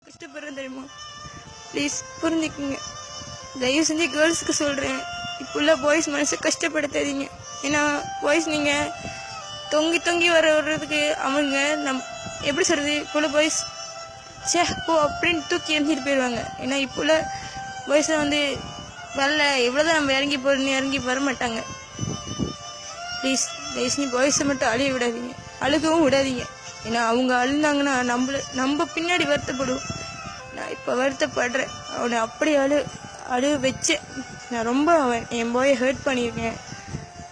கஷ்டப்படுறேன் தெரியுமா? ப்ளீஸ் புரிஞ்சுக்குங்க. தயவு செஞ்சு கேர்ள்ஸுக்கு சொல்கிறேன், இப்போ உள்ள பாய்ஸ் மனசை கஷ்டப்படுத்தாதீங்க. ஏன்னா பாய்ஸ் நீங்கள் தொங்கி தொங்கி வர்றதுக்கு அவங்க எப்படி சொல்கிறது, இப்போ உள்ள பாய்ஸ் சே போ அப்படின்னு தூக்கி எறிஞ்சிட்டு போயிடுவாங்க. ஏன்னா இப்போ உள்ள பாய்ஸில் வரல எவ்வளோதான் நம்ம இறங்கி வர மாட்டாங்க. ப்ளீஸ் தயவு செஞ்சு பாய்ஸை மட்டும் அழிய விடாதீங்க, அழுகவும் விடாதீங்க. ஏன்னா அவங்க அழுந்தாங்கன்னா நம்ம பின்னாடி வருத்தப்படுவோம். நான் இப்போ வருத்தப்படுறேன். அவனை அப்படி அழு வச்சேன். நான் ரொம்ப என் பாயை ஹர்ட் பண்ணியிருக்கேன்.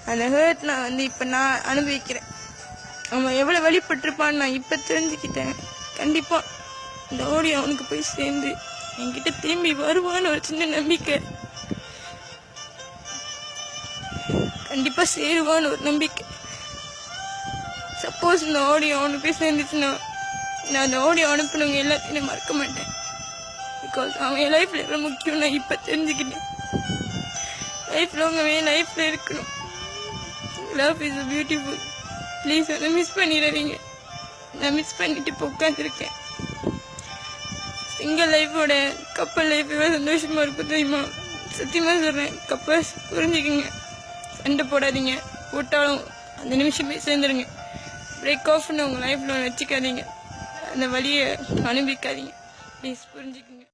அந்த ஹர்ட் இப்போ நான் அனுபவிக்கிறேன். அவன் எவ்வளோ வெளிப்பட்டிருப்பான்னு நான் இப்போ தெரிஞ்சுக்கிட்டேன். கண்டிப்பாக இந்த ஆடியோ அவனுக்கு போய் சேர்ந்து என்கிட்ட திரும்பி வருவான்னு ஒரு சின்ன நம்பிக்கை, கண்டிப்பாக சேருவான்னு ஒரு நம்பிக்கை. சப்போஸ் இந்த ஆடியோ அவனுக்கு போய் சேர்ந்துச்சுன்னா நான் அந்த ஆடியோ அனுப்பினவங்க எல்லாத்தையும் மறக்க மாட்டேன். பிகாஸ் அவன் என் லைஃப்பில் எவ்வளோ முக்கியம் நான் இப்போ தெரிஞ்சுக்கிட்டேன். லைஃப்பில் அவங்க லைஃப்பில் இருக்கணும். Love is beautiful. ப்ளீஸ் அதை மிஸ் பண்ணிடாதீங்க. நான் மிஸ் பண்ணிட்டு இப்போ உட்காந்துருக்கேன். சிங்கிள் லைஃபோட கப்பல் லைஃப் எவ்வளோ சந்தோஷமாக இருக்கும் தெரியுமா? சத்தியமாக சொல்கிறேன். கப்பல்ஸ் புரிஞ்சுக்குங்க, சண்டை போடாதீங்க. போட்டாலும் அந்த நிமிஷமே சேர்ந்துருங்க. பிரேக் ஆஃப்னு உங்கள் லைஃப்பில் வச்சுக்காதீங்க. அந்த வழியை அனுபவிக்காதீங்க. ப்ளீஸ் புரிஞ்சுக்குங்க.